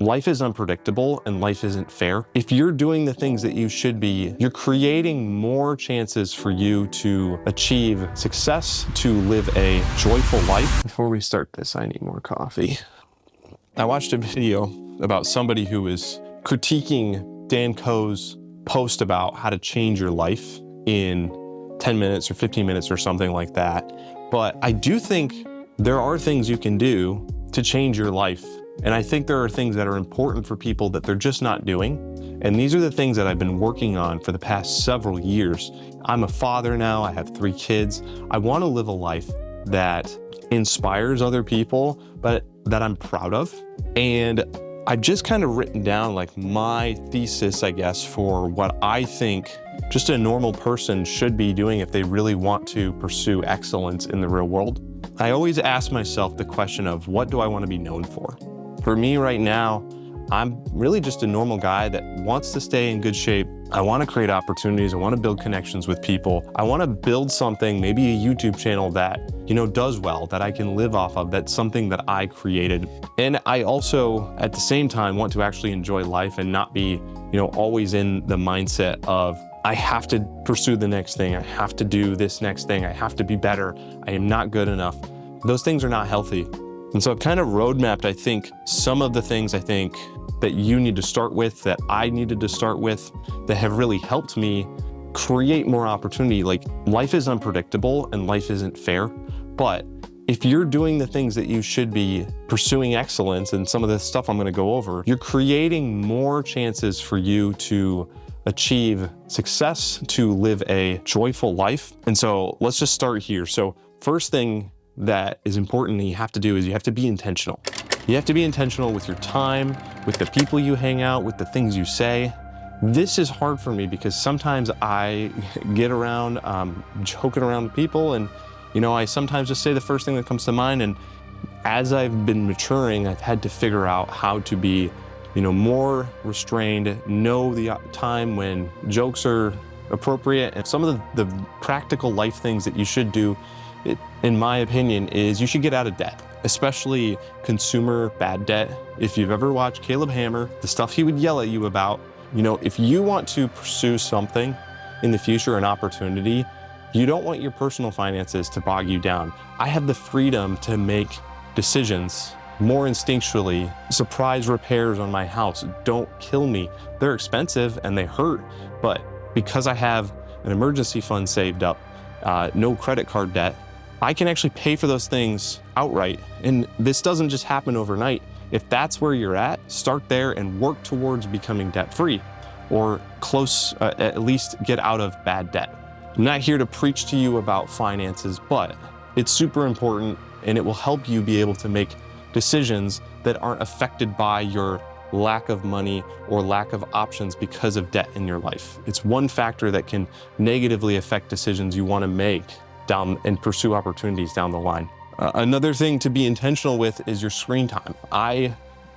life is unpredictable and life isn't fair. If you're doing the things that you should be, you're creating more chances for you to achieve success, to live a joyful life. Before we start this, I need more coffee. I watched a video about somebody who was critiquing Dan Koh's post about how to change your life in 10 minutes or 15 minutes or something like that. But I do think there are things you can do to change your life. And I think there are things that are important for people that they're just not doing. And these are the things that I've been working on for the past several years. I'm a father now, I have 3 kids. I want to live a life that inspires other people, but that I'm proud of. And I've just kind of written down like my thesis, I guess, for what I think just a normal person should be doing if they really want to pursue excellence in the real world. I always ask myself the question of, what do I want to be known for? For me right now, I'm really just a normal guy that wants to stay in good shape. I want to create opportunities. I want to build connections with people. I want to build something, maybe a YouTube channel that, does well, that I can live off of. That's something that I created. And I also, at the same time, want to actually enjoy life and not be, always in the mindset of, I have to pursue the next thing. I have to do this next thing. I have to be better. I am not good enough. Those things are not healthy. And so I've kind of roadmapped, I think, some of the things I think that you need to start with, that I needed to start with, that have really helped me create more opportunity. Like, life is unpredictable and life isn't fair, but if you're doing the things that you should be pursuing excellence and some of the stuff I'm going to go over, you're creating more chances for you to achieve success, to live a joyful life. And so let's just start here. So first thing that is important that you have to do is you have to be intentional. You have to be intentional with your time, with the people you hang out, with the things you say. This is hard for me because sometimes I get around joking around with people, and I sometimes just say the first thing that comes to mind. And as I've been maturing, I've had to figure out how to be more restrained, know the time when jokes are appropriate. And some of the practical life things that you should do, in my opinion, is you should get out of debt, especially consumer bad debt. If you've ever watched Caleb Hammer, the stuff he would yell at you about, if you want to pursue something in the future, an opportunity, you don't want your personal finances to bog you down. I have the freedom to make decisions more instinctually. Surprise repairs on my house don't kill me. They're expensive and they hurt, but because I have an emergency fund saved up, no credit card debt, I can actually pay for those things outright. And this doesn't just happen overnight. If that's where you're at, start there and work towards becoming debt-free, or close, at least get out of bad debt. I'm not here to preach to you about finances, but it's super important and it will help you be able to make decisions that aren't affected by your lack of money or lack of options because of debt in your life. It's one factor that can negatively affect decisions you want to make down and pursue opportunities down the line. Another thing to be intentional with is your screen time.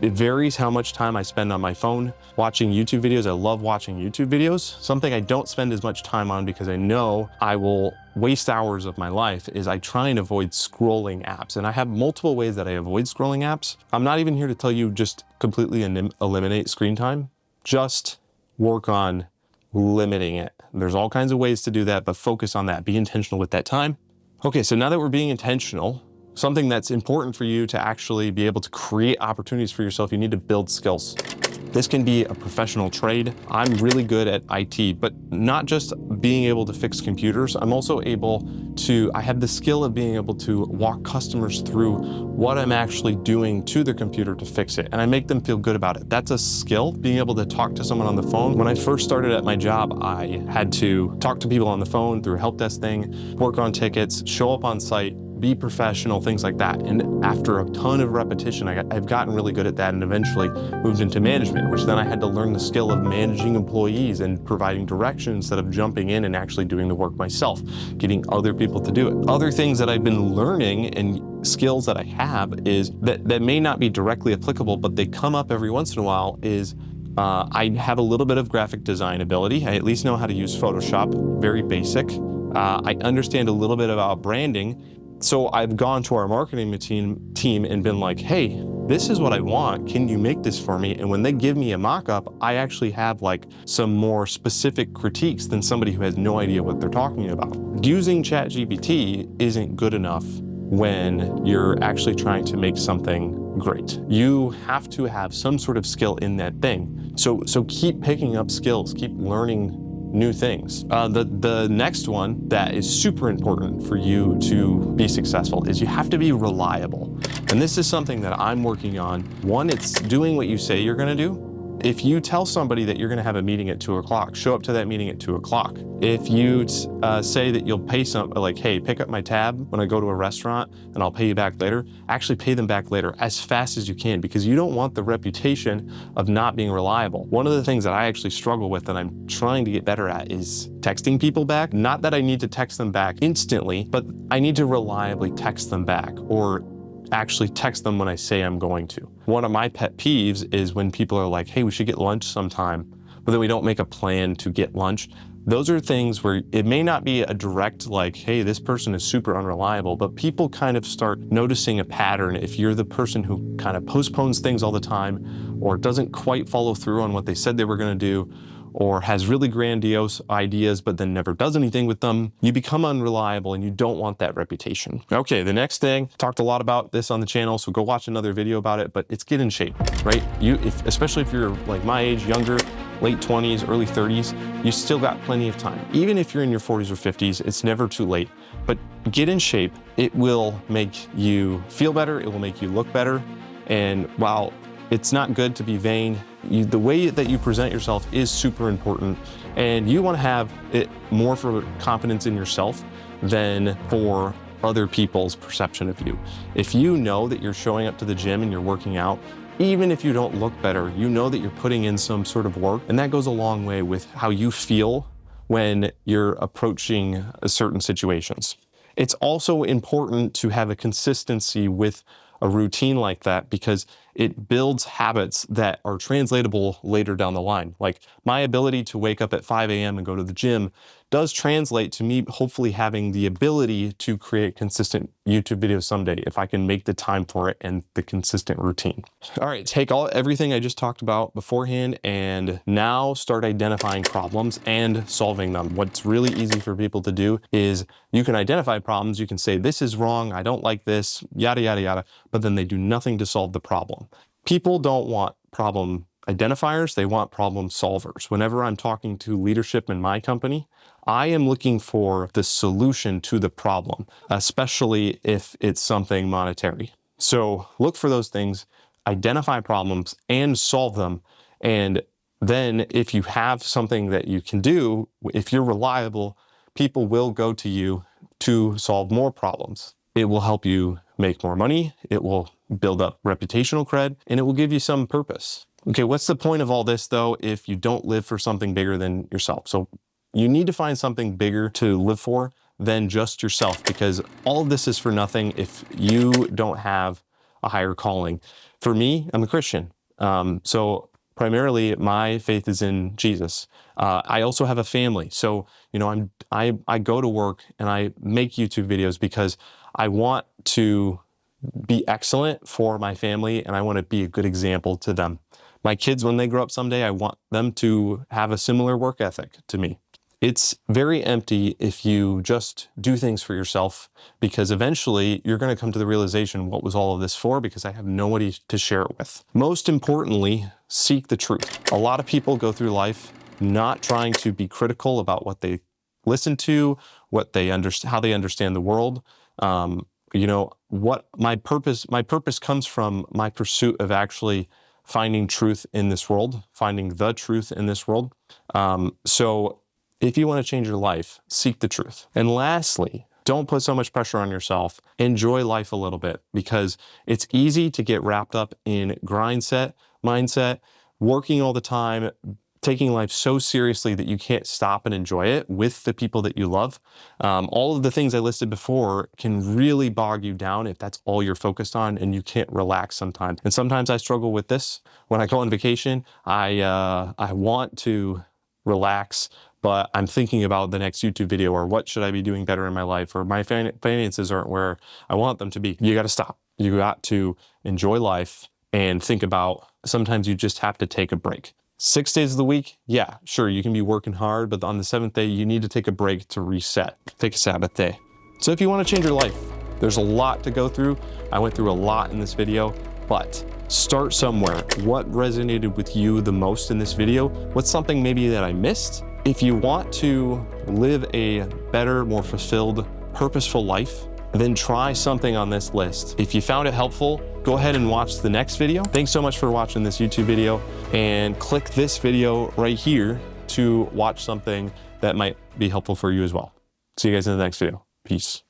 It varies how much time I spend on my phone watching YouTube videos. I love watching YouTube videos. Something I don't spend as much time on because I know I will waste hours of my life is I try and avoid scrolling apps. And I have multiple ways that I avoid scrolling apps. I'm not even here to tell you just completely eliminate screen time. Just work on limiting it. There's all kinds of ways to do that, but focus on that. Be intentional with that time. Okay, so now that we're being intentional, something that's important for you to actually be able to create opportunities for yourself, you need to build skills. This can be a professional trade. I'm really good at IT, but not just being able to fix computers. I'm also I have the skill of being able to walk customers through what I'm actually doing to their computer to fix it. And I make them feel good about it. That's a skill, being able to talk to someone on the phone. When I first started at my job, I had to talk to people on the phone through a help desk thing, work on tickets, show up on site, be professional, things like that. And after a ton of repetition, I've gotten really good at that and eventually moved into management, which then I had to learn the skill of managing employees and providing direction instead of jumping in and actually doing the work myself, getting other people to do it. Other things that I've been learning and skills that I have is that may not be directly applicable, but they come up every once in a while is I have a little bit of graphic design ability. I at least know how to use Photoshop, very basic. I understand a little bit about branding. So I've gone to our marketing team and been like, hey, this is what I want. Can you make this for me? And when they give me a mock-up, I actually have like some more specific critiques than somebody who has no idea what they're talking about. Using ChatGPT isn't good enough when you're actually trying to make something great. You have to have some sort of skill in that thing. So keep picking up skills, keep learning new things. The next one that is super important for you to be successful is you have to be reliable. And this is something that I'm working on. One, it's doing what you say you're gonna do. If you tell somebody that you're gonna have a meeting at 2 o'clock, show up to that meeting at 2 o'clock. If you say that you'll pay like, hey, pick up my tab when I go to a restaurant and I'll pay you back later, actually pay them back later as fast as you can, because you don't want the reputation of not being reliable. One of the things that I actually struggle with and I'm trying to get better at is texting people back. Not that I need to text them back instantly, but I need to reliably text them back, or actually text them when I say I'm going to. One of my pet peeves is when people are like, hey, we should get lunch sometime, but then we don't make a plan to get lunch. Those are things where it may not be a direct like, hey, this person is super unreliable, but people kind of start noticing a pattern if you're the person who kind of postpones things all the time, or doesn't quite follow through on what they said they were gonna do, or has really grandiose ideas but then never does anything with them. You become unreliable and you don't want that reputation. Okay, the next thing, talked a lot about this on the channel, so go watch another video about it, but it's get in shape, right? Especially if you're like my age, younger, late 20s, early 30s, you still got plenty of time. Even if you're in your 40s or 50s, it's never too late, but get in shape. It will make you feel better, it will make you look better, and while it's not good to be vain, the way that you present yourself is super important, and you want to have it more for confidence in yourself than for other people's perception of you. If you know that you're showing up to the gym and you're working out, even if you don't look better, you know that you're putting in some sort of work, and that goes a long way with how you feel when you're approaching certain situations. It's also important to have a consistency with a routine like that, because it builds habits that are translatable later down the line. Like my ability to wake up at 5 a.m. and go to the gym does translate to me hopefully having the ability to create consistent YouTube videos someday if I can make the time for it and the consistent routine. All right, take everything I just talked about beforehand and now start identifying problems and solving them. What's really easy for people to do is you can identify problems, you can say, this is wrong, I don't like this, yada, yada, yada, but then they do nothing to solve the problem. People don't want problem identifiers, they want problem solvers. Whenever I'm talking to leadership in my company, I am looking for the solution to the problem, especially if it's something monetary. So look for those things, identify problems and solve them. And then if you have something that you can do, if you're reliable, people will go to you to solve more problems. It will help you make more money, it will build up reputational cred, and it will give you some purpose. Okay, what's the point of all this though if you don't live for something bigger than yourself? So you need to find something bigger to live for than just yourself, because all of this is for nothing if you don't have a higher calling. For me, I'm a Christian. So primarily my faith is in Jesus. I also have a family. So, you know, I go to work and I make YouTube videos because I want to be excellent for my family and I want to be a good example to them. My kids, when they grow up someday, I want them to have a similar work ethic to me. It's very empty if you just do things for yourself, because eventually you're going to come to the realization, what was all of this for? Because I have nobody to share it with. Most importantly, seek the truth. A lot of people go through life not trying to be critical about what they listen to, what they understand, how they understand the world. You know, what my purpose comes from my pursuit of actually finding truth in this world, finding the truth in this world. So if you want to change your life, seek the truth. And lastly, don't put so much pressure on yourself. Enjoy life a little bit, because it's easy to get wrapped up in mindset, working all the time, taking life so seriously that you can't stop and enjoy it with the people that you love. All of the things I listed before can really bog you down if that's all you're focused on and you can't relax sometimes. And sometimes I struggle with this. When I go on vacation, I want to relax, but I'm thinking about the next YouTube video, or what should I be doing better in my life, or my finances aren't where I want them to be. You got to stop. You got to enjoy life and think about sometimes you just have to take a break. 6 days of the week, yeah, sure, you can be working hard, but on the 7th day, you need to take a break to reset. Take a Sabbath day. So if you want to change your life, there's a lot to go through. I went through a lot in this video, but start somewhere. What resonated with you the most in this video? What's something maybe that I missed? If you want to live a better, more fulfilled, purposeful life, then try something on this list. If you found it helpful, go ahead and watch the next video. Thanks so much for watching this YouTube video, and click this video right here to watch something that might be helpful for you as well. See you guys in the next video. Peace.